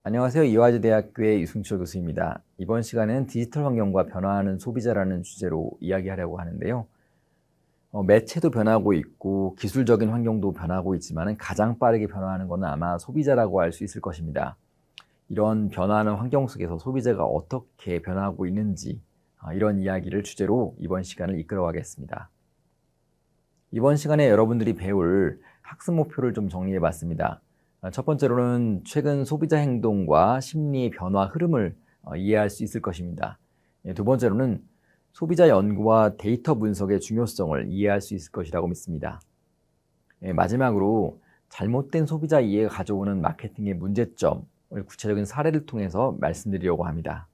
안녕하세요. 이화여대학교의 유승철 교수입니다. 이번 시간은 디지털 환경과 변화하는 소비자라는 주제로 이야기하려고 하는데요. 매체도 변하고 있고 기술적인 환경도 변하고 있지만 가장 빠르게 변화하는 것은 아마 소비자라고 할 수 있을 것입니다. 이런 변화하는 환경 속에서 소비자가 어떻게 변화하고 있는지 이런 이야기를 주제로 이번 시간을 이끌어가겠습니다. 이번 시간에 여러분들이 배울 학습 목표를 좀 정리해 봤습니다. 첫 번째로는 최근 소비자 행동과 심리의 변화 흐름을 이해할 수 있을 것입니다. 두 번째로는 소비자 연구와 데이터 분석의 중요성을 이해할 수 있을 것이라고 믿습니다. 마지막으로 잘못된 소비자 이해가 가져오는 마케팅의 문제점을 구체적인 사례를 통해서 말씀드리려고 합니다.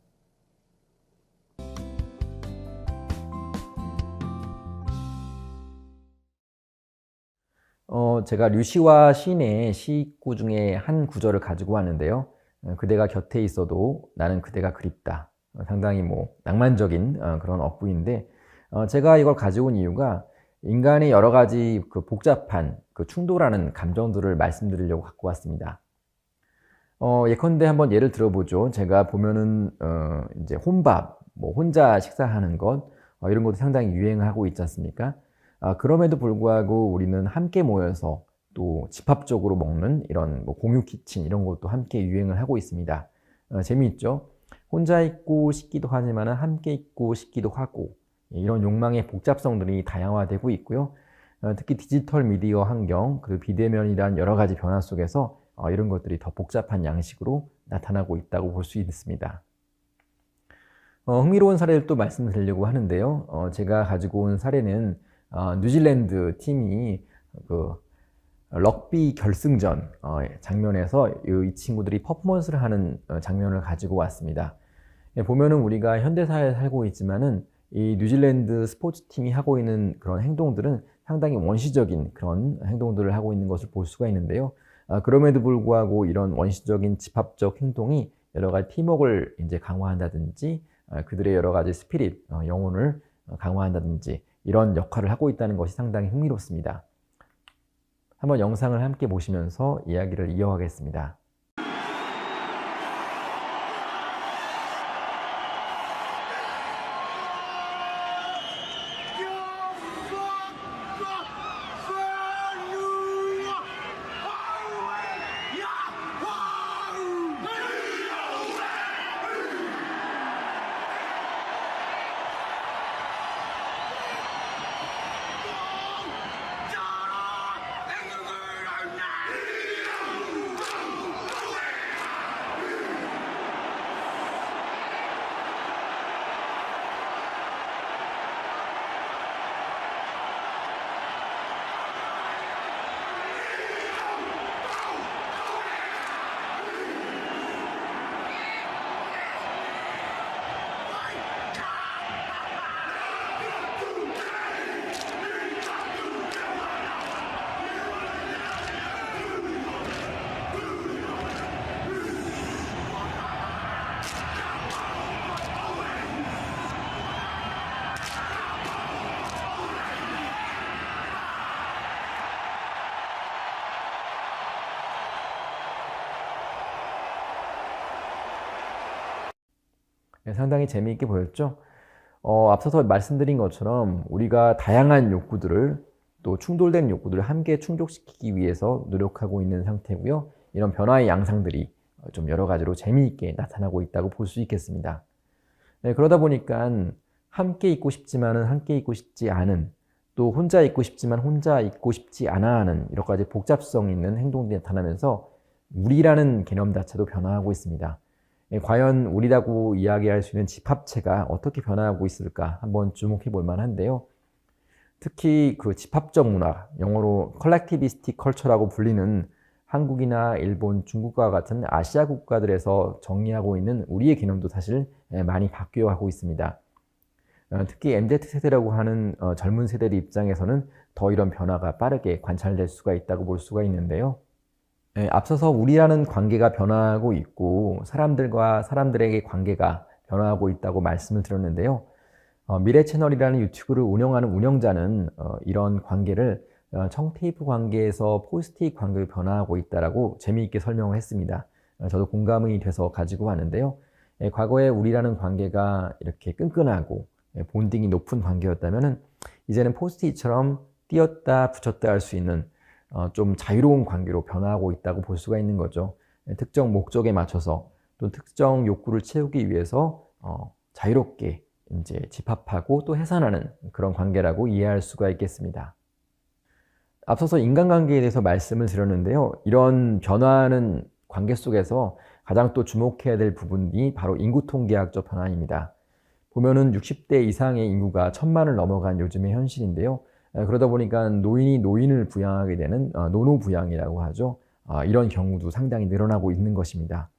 제가 류시와 신의 시구 중에 한 구절을 가지고 왔는데요. 그대가 곁에 있어도 나는 그대가 그립다. 상당히 낭만적인 그런 어구인데, 제가 이걸 가지고 온 이유가 인간의 여러 가지 그 복잡한 그 충돌하는 감정들을 말씀드리려고 갖고 왔습니다. 예컨대 한번 예를 들어보죠. 제가 보면은 이제 혼밥, 혼자 식사하는 것, 이런 것도 상당히 유행하고 있지 않습니까? 그럼에도 불구하고 우리는 함께 모여서 또 집합적으로 먹는 이런 공유 키친 이런 것도 함께 유행을 하고 있습니다. 재미있죠? 혼자 있고 싶기도 하지만 함께 있고 싶기도 하고 이런 욕망의 복잡성들이 다양화되고 있고요. 특히 디지털 미디어 환경, 그 비대면이란 여러 가지 변화 속에서 이런 것들이 더 복잡한 양식으로 나타나고 있다고 볼 수 있습니다. 흥미로운 사례를 또 말씀드리려고 하는데요. 제가 가지고 온 사례는 뉴질랜드 팀이 그 럭비 결승전 장면에서 이 친구들이 퍼포먼스를 하는 장면을 가지고 왔습니다. 보면은 우리가 현대사회에 살고 있지만은 이 뉴질랜드 스포츠팀이 하고 있는 그런 행동들은 상당히 원시적인 그런 행동들을 하고 있는 것을 볼 수가 있는데요. 그럼에도 불구하고 이런 원시적인 집합적 행동이 여러 가지 팀워크를 이제 강화한다든지 그들의 여러 가지 스피릿, 영혼을 강화한다든지 이런 역할을 하고 있다는 것이 상당히 흥미롭습니다. 한번 영상을 함께 보시면서 이야기를 이어가겠습니다. 상당히 재미있게 보였죠? 앞서서 말씀드린 것처럼 우리가 다양한 욕구들을 또 충돌된 욕구들을 함께 충족시키기 위해서 노력하고 있는 상태고요. 이런 변화의 양상들이 좀 여러 가지로 재미있게 나타나고 있다고 볼 수 있겠습니다. 그러다 보니까 함께 있고 싶지만은 함께 있고 싶지 않은, 또 혼자 있고 싶지만 혼자 있고 싶지 않아 하는 여러 가지 복잡성 있는 행동들이 나타나면서 우리라는 개념 자체도 변화하고 있습니다. 과연 우리라고 이야기할 수 있는 집합체가 어떻게 변화하고 있을까 한번 주목해 볼 만한데요. 특히 그 집합적 문화, 영어로 컬렉티비스틱 컬처라고 불리는 한국이나 일본, 중국과 같은 아시아 국가들에서 정의하고 있는 우리의 개념도 사실 많이 바뀌어가고 있습니다. 특히 MZ세대라고 하는 젊은 세대의 입장에서는 더 이런 변화가 빠르게 관찰될 수가 있다고 볼 수가 있는데요. 앞서서 우리라는 관계가 변화하고 있고 사람들과 사람들에게 관계가 변화하고 있다고 말씀을 드렸는데요. 미래채널이라는 유튜브를 운영하는 운영자는 이런 관계를 청테이프 관계에서 포스트잇 관계로 변화하고 있다라고 재미있게 설명을 했습니다. 저도 공감이 돼서 가지고 왔는데요. 과거에 우리라는 관계가 이렇게 끈끈하고 본딩이 높은 관계였다면 이제는 포스트잇처럼 띄었다 붙였다 할 수 있는 좀 자유로운 관계로 변화하고 있다고 볼 수가 있는 거죠. 특정 목적에 맞춰서 또 특정 욕구를 채우기 위해서 자유롭게 이제 집합하고 또 해산하는 그런 관계라고 이해할 수가 있겠습니다. 앞서서 인간관계에 대해서 말씀을 드렸는데요. 이런 변화하는 관계 속에서 가장 또 주목해야 될 부분이 바로 인구 통계학적 변화입니다. 보면은 60대 이상의 인구가 1000만을 넘어간 요즘의 현실인데요. 그러다 보니까 노인이 노인을 부양하게 되는 노노부양이라고 하죠. 이런 경우도 상당히 늘어나고 있는 것입니다.